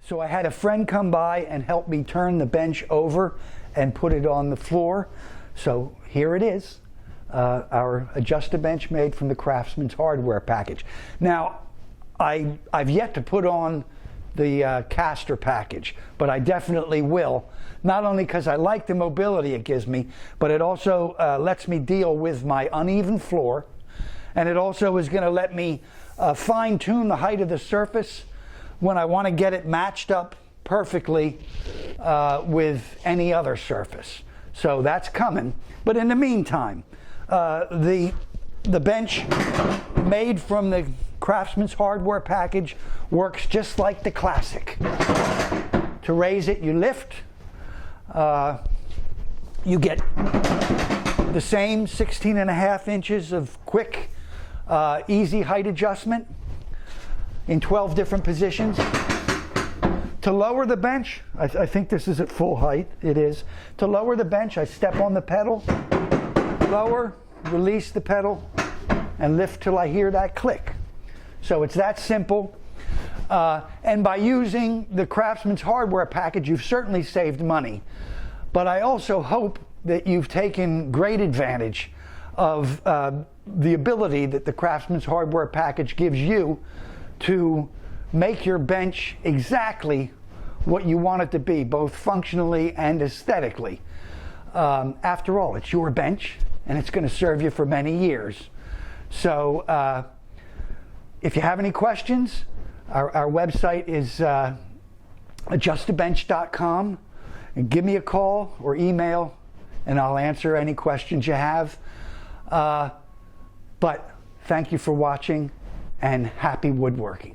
So I had a friend come by and help me turn the bench over and put it on the floor. So here it is, our Adjust-A-Bench made from the Craftsman's hardware package. Now, I've yet to put on the caster package, but I definitely will. Not only because I like the mobility it gives me, but it also lets me deal with my uneven floor, and it also is going to let me fine-tune the height of the surface when I want to get it matched up perfectly with any other surface. So that's coming. But in the meantime, the bench made from the Craftsman's hardware package works just like the classic. To raise it, you lift. You get the same 16.5 inches of quick, easy height adjustment in 12 different positions. To lower the bench, I think this is at full height, it is. To lower the bench, I step on the pedal, lower, release the pedal, and lift till I hear that click. So it's that simple. And by using the Craftsman's hardware package, you've certainly saved money. But I also hope that you've taken great advantage of the ability that the Craftsman's hardware package gives you to make your bench exactly what you want it to be, both functionally and aesthetically. After all, it's your bench, and it's going to serve you for many years. So if you have any questions, our website is adjustabench.com, and give me a call or email, and I'll answer any questions you have. But thank you for watching, and happy woodworking.